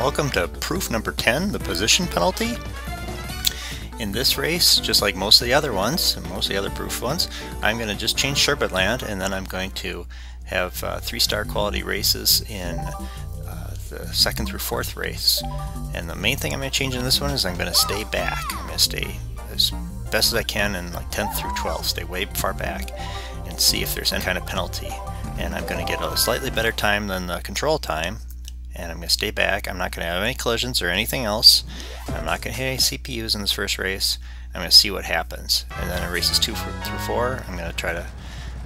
Welcome to proof number 10, the position penalty. In this race, just like most of the other ones, and most of the other proof ones, I'm going to just change sherbet land, and then I'm going to have 3-star quality races in the 2nd through 4th race. And the main thing I'm going to change in this one is I'm going to stay back. I'm going to stay as best as I can in like 10th through 12th, stay way far back, and see if there's any kind of penalty. And I'm going to get a slightly better time than the control time, and I'm going to stay back. I'm not going to have any collisions or anything else. I'm not going to hit any CPUs in this first race. I'm going to see what happens. And then in races 2 through 4, I'm going to try to,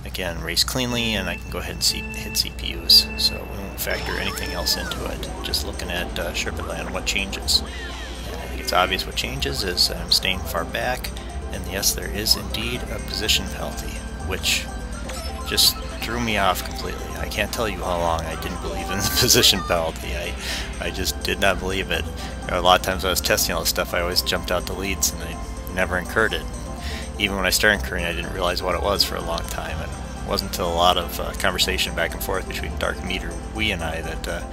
again, race cleanly, and I can go ahead and hit CPUs. So we won't factor anything else into it. Just looking at sherbet land, what changes. And I think it's obvious what changes is I'm staying far back, and yes, there is indeed a position penalty, which just threw me off completely. I can't tell you how long I didn't believe in the position penalty. I just did not believe it. You know, a lot of times when I was testing all this stuff, I always jumped out the leads and I never incurred it. Even when I started incurring, I didn't realize what it was for a long time. And it wasn't until a lot of conversation back and forth between Dark Meter, and I, that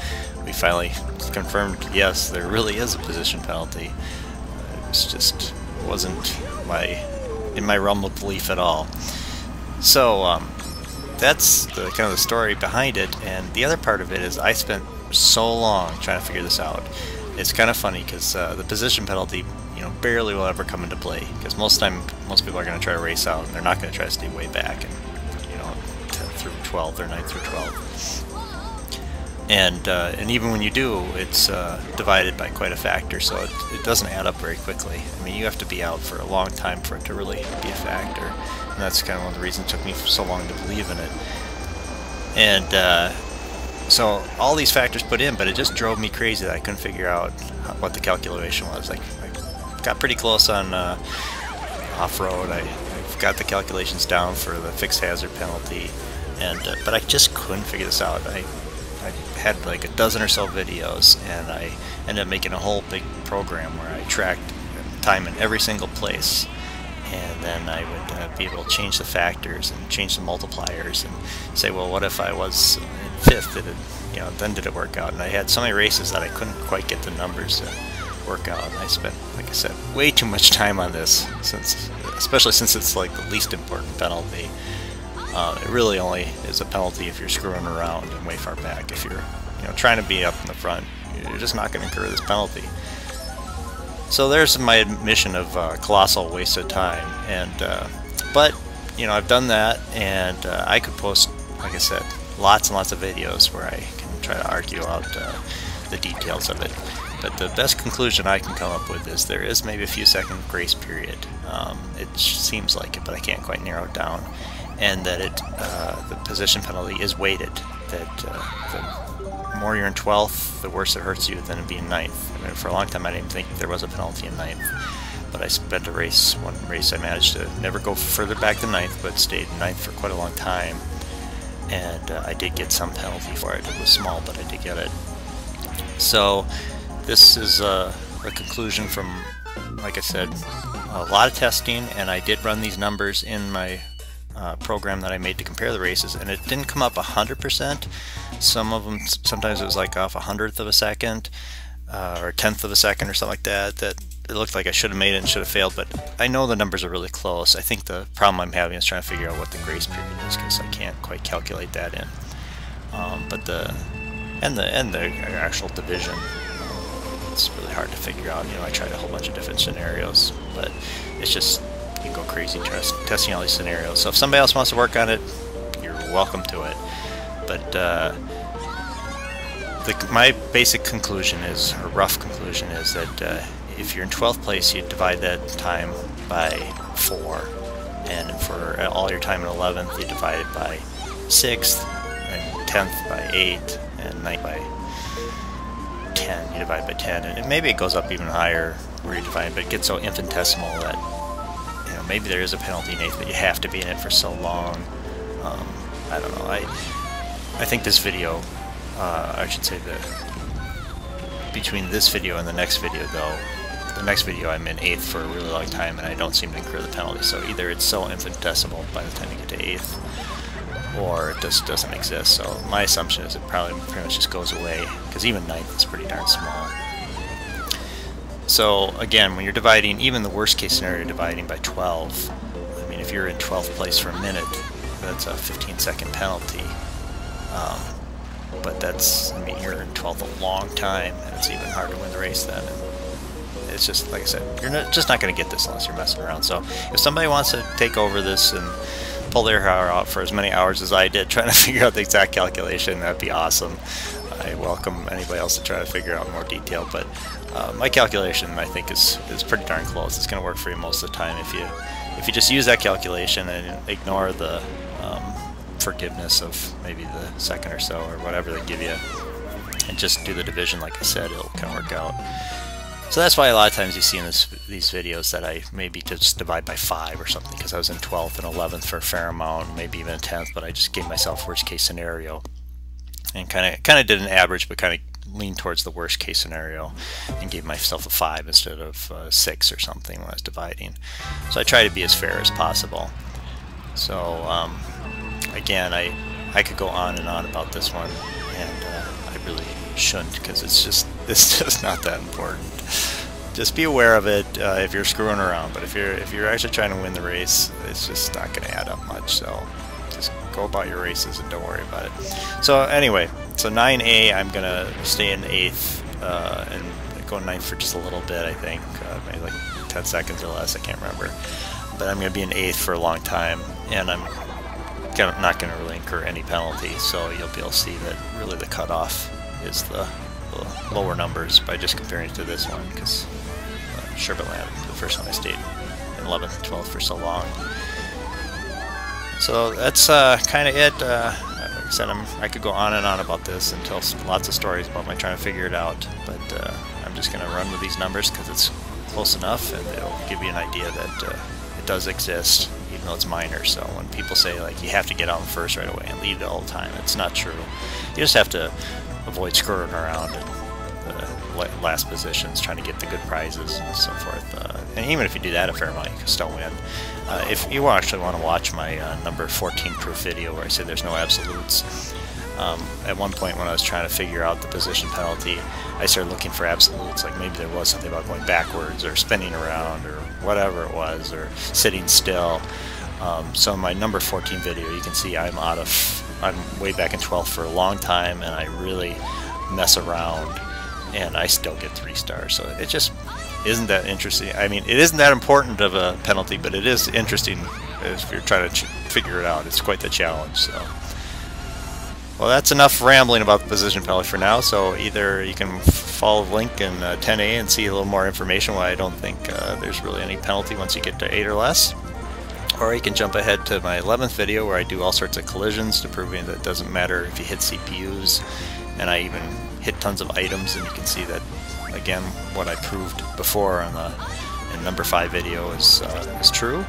we finally confirmed, yes, there really is a position penalty. It was just wasn't in my realm of belief at all. So that's the kind of the story behind it, and the other part of it is I spent so long trying to figure this out. It's kind of funny because the position penalty, barely will ever come into play, because most people are going to try to race out, and they're not going to try to stay way back, and 10th through 12th or 9th through 12th. And even when you do, it's divided by quite a factor, so it doesn't add up very quickly. I mean, you have to be out for a long time for it to really be a factor. And that's kind of one of the reasons it took me so long to believe in it. And so all these factors put in, but it just drove me crazy that I couldn't figure out what the calculation was. I got pretty close on off-road. I've got the calculations down for the fixed hazard penalty, and but I just couldn't figure this out. I had like a dozen or so videos, and I ended up making a whole big program where I tracked time in every single place. And then I would be able to change the factors and change the multipliers and say, well, what if I was in 5th? Then did it work out? And I had so many races that I couldn't quite get the numbers to work out. And I spent, like I said, way too much time on this, especially since it's like the least important penalty. It really only is a penalty if you're screwing around and way far back. If you're trying to be up in the front, you're just not going to incur this penalty. So there's my admission of colossal waste of time, but I've done that, and I could post, like I said, lots and lots of videos where I can try to argue out the details of it. But the best conclusion I can come up with is there is maybe a few second grace period. It seems like it, but I can't quite narrow it down, and that the position penalty is weighted. That the more you're in 12th, the worse it hurts you than it being 9th. I mean, for a long time I didn't think there was a penalty in 9th, but I spent one race I managed to never go further back than 9th, but stayed in 9th for quite a long time, and I did get some penalty for it. It was small, but I did get it. So this is a conclusion from, like I said, a lot of testing, and I did run these numbers in my program that I made to compare the races, and it didn't come up 100%. Some of them, sometimes it was like off 100th of a second or a 10th of a second or something like that, that it looked like I should have made it and should have failed, but I know the numbers are really close. I think the problem I'm having is trying to figure out what the grace period is, because I can't quite calculate that in. But the actual division, it's really hard to figure out. I tried a whole bunch of different scenarios, but it's just, you can go crazy testing all these scenarios. So if somebody else wants to work on it, you're welcome to it. But my basic conclusion is, or rough conclusion is, that if you're in 12th place, you divide that time by 4, and for all your time in 11th, you divide it by 6th, and 10th by 8, and 9th by 10. You divide by 10, and maybe it goes up even higher where you divide, but it gets so infinitesimal that maybe there is a penalty in 8th, but you have to be in it for so long. I don't know. I think this video, I should say that between this video and the next video, though, the next video I'm in 8th for a really long time, and I don't seem to incur the penalty. So either it's so infinitesimal by the time you get to 8th, or it just doesn't exist. So my assumption is it probably pretty much just goes away, because even ninth is pretty darn small. So again, when you're dividing, even the worst case scenario, dividing by 12, I mean, if you're in 12th place for a minute, that's a 15-second penalty. But that's, I mean, you're in 12th a long time, and it's even hard to win the race then. And it's just, like I said, you're just not going to get this unless you're messing around. So if somebody wants to take over this and pull their hair out for as many hours as I did trying to figure out the exact calculation, that'd be awesome. I welcome anybody else to try to figure out more detail, but my calculation, I think, is pretty darn close. It's going to work for you most of the time if you just use that calculation and ignore the forgiveness of maybe the second or so or whatever they give you, and just do the division like I said. It'll kind of work out. So that's why a lot of times you see in these videos that I maybe just divide by 5 or something, because I was in 12th and 11th for a fair amount, maybe even a 10th, but I just gave myself worst case scenario and kind of did an average, but kind of leaned towards the worst case scenario and gave myself a 5 instead of 6 or something when I was dividing. So I try to be as fair as possible. So again, I could go on and on about this one, and I really shouldn't, because it's just not that important. Just be aware of it if you're screwing around, but if you're actually trying to win the race, it's just not going to add up much. So just go about your races and don't worry about it. So anyway, so 9A, I'm going to stay in 8th and go 9th for just a little bit, I think, maybe like 10 seconds or less, I can't remember. But I'm going to be in 8th for a long time, and I'm not going to really incur any penalty, so you'll be able to see that really the cutoff is the lower numbers by just comparing it to this one, because Sherberland, the first one I stayed in 11th and 12th for so long. So that's kind of it. Like I said, I could go on and on about this and tell lots of stories about my trying to figure it out, but I'm just going to run with these numbers because it's close enough, and it'll give you an idea that it does exist, even though it's minor. So when people say like you have to get out in first right away and lead the whole time, it's not true. You just have to avoid screwing around in the last positions, trying to get the good prizes and so forth. And even if you do that a fair amount, you can still win. If you actually want to watch my number 14 proof video where I say there's no absolutes, at one point when I was trying to figure out the position penalty, I started looking for absolutes, like maybe there was something about going backwards or spinning around or whatever it was, or sitting still. So in my number 14 video, you can see I'm way back in 12th for a long time, and I really mess around, and I still get 3 stars. So it just isn't that interesting. I mean, it isn't that important of a penalty, but it is interesting if you're trying to figure it out. It's quite the challenge. So, well, that's enough rambling about the position penalty for now. So either you can follow the link in 10A and see a little more information why I don't think there's really any penalty once you get to 8 or less. Or you can jump ahead to my 11th video where I do all sorts of collisions to proving that it doesn't matter if you hit CPUs, and I even hit tons of items, and you can see that, again, what I proved before on in number 5 video is true.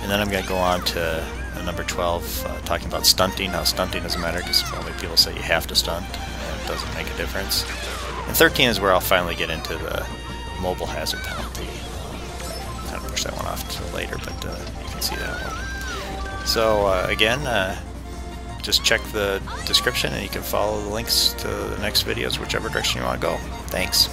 And then I'm going to go on to number 12, talking about stunting, how stunting doesn't matter, because probably people say you have to stunt, and it doesn't make a difference. And 13 is where I'll finally get into the mobile hazard penalty. Kind of push that one off to later, but you can see that one. So again, just check the description and you can follow the links to the next videos, whichever direction you want to go. Thanks.